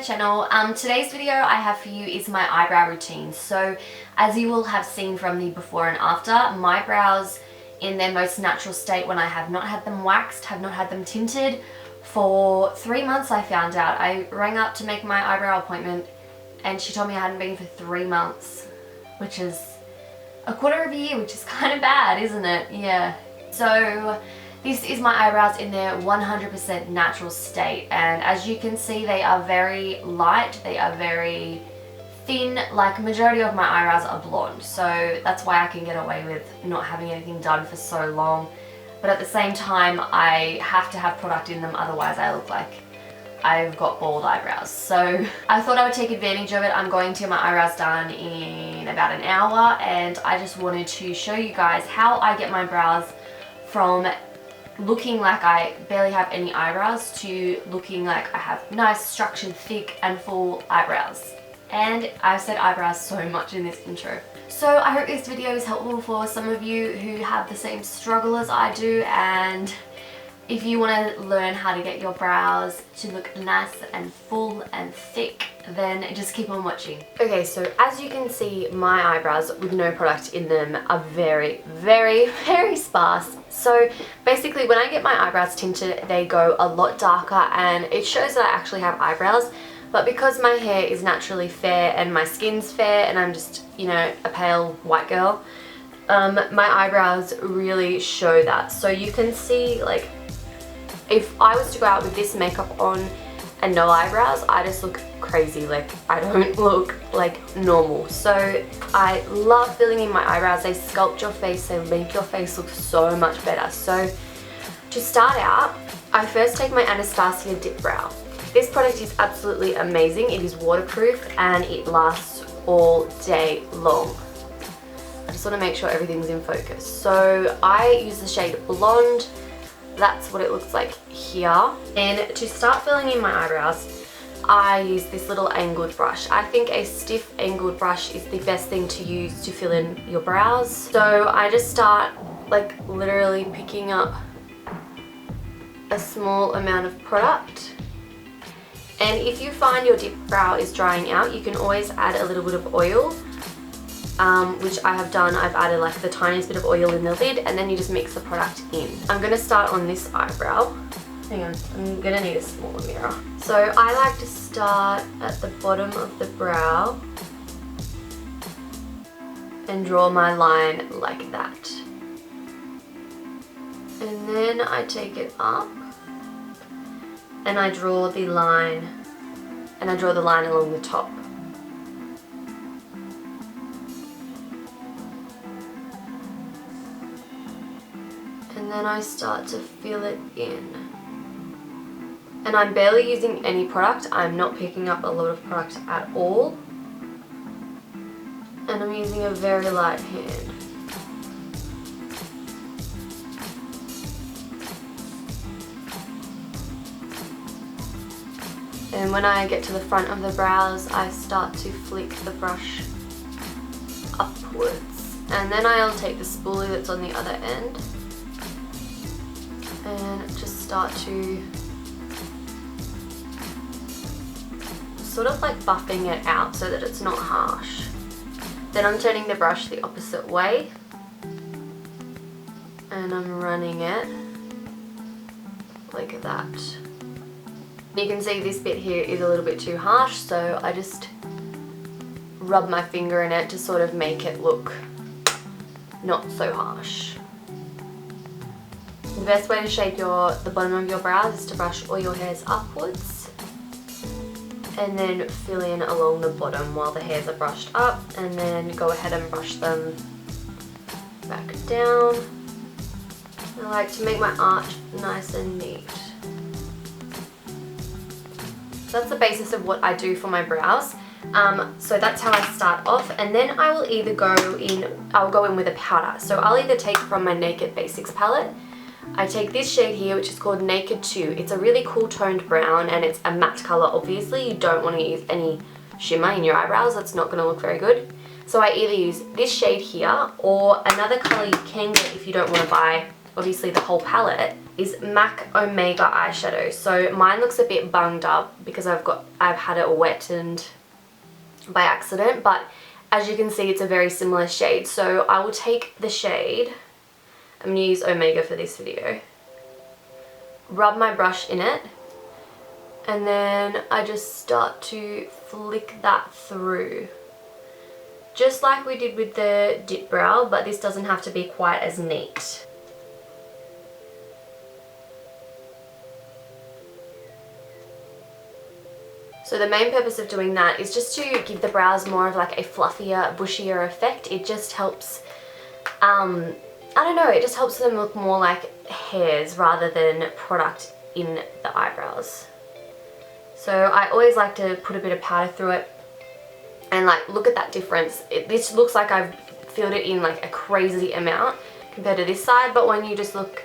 channel. Today's video I have for you is my eyebrow routine. So as you will have seen from the before and after, my brows in their most natural state when I have not had them waxed, have not had them tinted for 3 months. I found out. I rang up to make my eyebrow appointment and she told me I hadn't been for 3 months, which is a quarter of a year, which is kind of bad, isn't it? Yeah. So this is my eyebrows in their 100% natural state, and as you can see they are very light, they are very thin. Like, majority of my eyebrows are blonde, so that's why I can get away with not having anything done for so long. But at the same time I have to have product in them, otherwise I look like I've got bald eyebrows. So I thought I would take advantage of it. I'm going to get my eyebrows done in about an hour, and I just wanted to show you guys how I get my brows from looking like I barely have any eyebrows to looking like I have nice, structured, thick and full eyebrows. And I've said eyebrows so much in this intro. So I hope this video is helpful for some of you who have the same struggle as I do, and if you want to learn how to get your brows to look nice and full and thick, then just keep on watching. Okay, so as you can see, my eyebrows with no product in them are very, very, very sparse. So basically when I get my eyebrows tinted, they go a lot darker and it shows that I actually have eyebrows. But because my hair is naturally fair and my skin's fair and I'm just, you know, a pale white girl, my eyebrows really show that. So you can see, like, if I was to go out with this makeup on and no eyebrows, I just look crazy. Like, I don't look like normal. So I love filling in my eyebrows. They sculpt your face, they make your face look so much better. So to start out, I first take my Anastasia Dip Brow. This product is absolutely amazing. It is waterproof and it lasts all day long. I just want to make sure everything's in focus. So I use the shade Blonde. That's what it looks like here. And to start filling in my eyebrows, I use this little angled brush. I think a stiff angled brush is the best thing to use to fill in your brows. So I just start, like, literally picking up a small amount of product. And if you find your dip brow is drying out, you can always add a little bit of oil, which I have done. I've added like the tiniest bit of oil in the lid, and then you just mix the product in. I'm going to start on this eyebrow. Hang on, I'm going to need a smaller mirror. So I like to start at the bottom of the brow and draw my line like that. And then I take it up and I draw the line, and I draw the line along the top. And then I start to fill it in. And I'm barely using any product. I'm not picking up a lot of product at all. And I'm using a very light hand. And when I get to the front of the brows, I start to flick the brush upwards. And then I'll take the spoolie that's on the other end and just start to sort of like buffing it out so that it's not harsh. Then I'm turning the brush the opposite way and I'm running it like that. You can see this bit here is a little bit too harsh, so I just rub my finger in it to sort of make it look not so harsh. The best way to shape the bottom of your brows is to brush all your hairs upwards and then fill in along the bottom while the hairs are brushed up, and then go ahead and brush them back down. I like to make my arch nice and neat. So that's the basis of what I do for my brows. So that's how I start off, and then I will either I'll go in with a powder. So I'll either take from my Naked Basics palette. I take this shade here, which is called Naked 2. It's a really cool toned brown and it's a matte color. Obviously you don't want to use any shimmer in your eyebrows, that's not going to look very good. So I either use this shade here or another color you can get if you don't want to buy obviously the whole palette, is MAC Omega eyeshadow. So mine looks a bit bunged up because I've had it wetted by accident, but as you can see it's a very similar shade. So I will take the shade, I'm going to use Omega for this video, rub my brush in it, and then I just start to flick that through. Just like we did with the dip brow, but this doesn't have to be quite as neat. So the main purpose of doing that is just to give the brows more of like a fluffier, bushier effect. It just helps, I don't know, it just helps them look more like hairs rather than product in the eyebrows. So I always like to put a bit of powder through it. And like, look at that difference. This looks like I've filled it in like a crazy amount compared to this side, but when you just look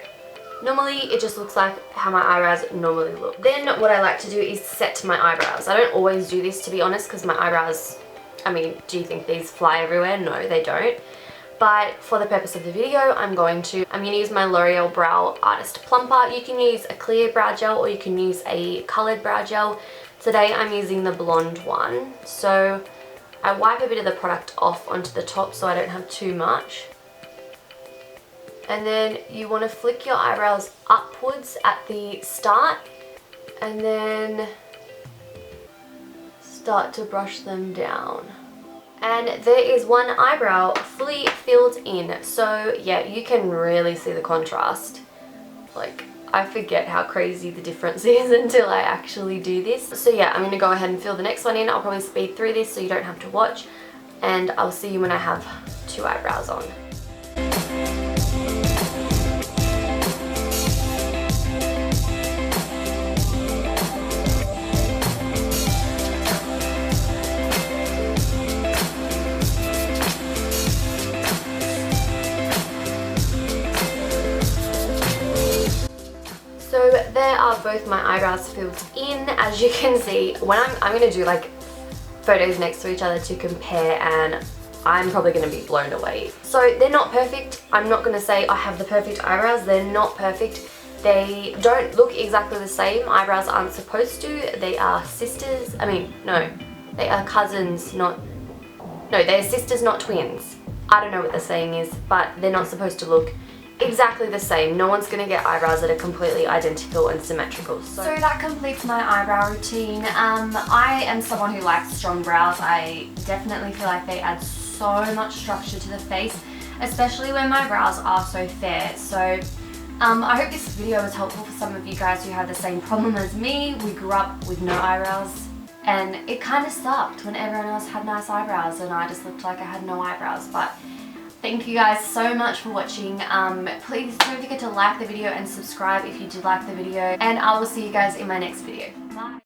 normally, it just looks like how my eyebrows normally look. Then what I like to do is set my eyebrows. I don't always do this, to be honest, because my eyebrows, I mean, do you think these fly everywhere? No, they don't. But for the purpose of the video, I'm going to use my L'Oreal Brow Artist Plumper. You can use a clear brow gel or you can use a coloured brow gel. Today I'm using the blonde one. So I wipe a bit of the product off onto the top so I don't have too much. And then you want to flick your eyebrows upwards at the start and then start to brush them down. And there is one eyebrow fully filled in. So yeah, you can really see the contrast. Like, I forget how crazy the difference is until I actually do this. So yeah, I'm going to go ahead and fill the next one in. I'll probably speed through this so you don't have to watch. And I'll see you when I have 2 eyebrows on. So there are both my eyebrows filled in. As you can see, when I'm going to do like photos next to each other to compare, and I'm probably going to be blown away. So they're not perfect. I'm not going to say I have the perfect eyebrows. They're not perfect. They don't look exactly the same. Eyebrows aren't supposed to. They are sisters. I mean, no. They are cousins, not... No, they're sisters, not twins. I don't know what the saying is, but they're not supposed to look exactly the same. No one's going to get eyebrows that are completely identical and symmetrical. So that completes my eyebrow routine. I am someone who likes strong brows. I definitely feel like they add so much structure to the face, especially when my brows are so fair. So I hope this video was helpful for some of you guys who have the same problem as me. We grew up with no eyebrows and it kind of sucked when everyone else had nice eyebrows and I just looked like I had no eyebrows. But thank you guys so much for watching. Please don't forget to like the video and subscribe if you did like the video, and I will see you guys in my next video. Bye.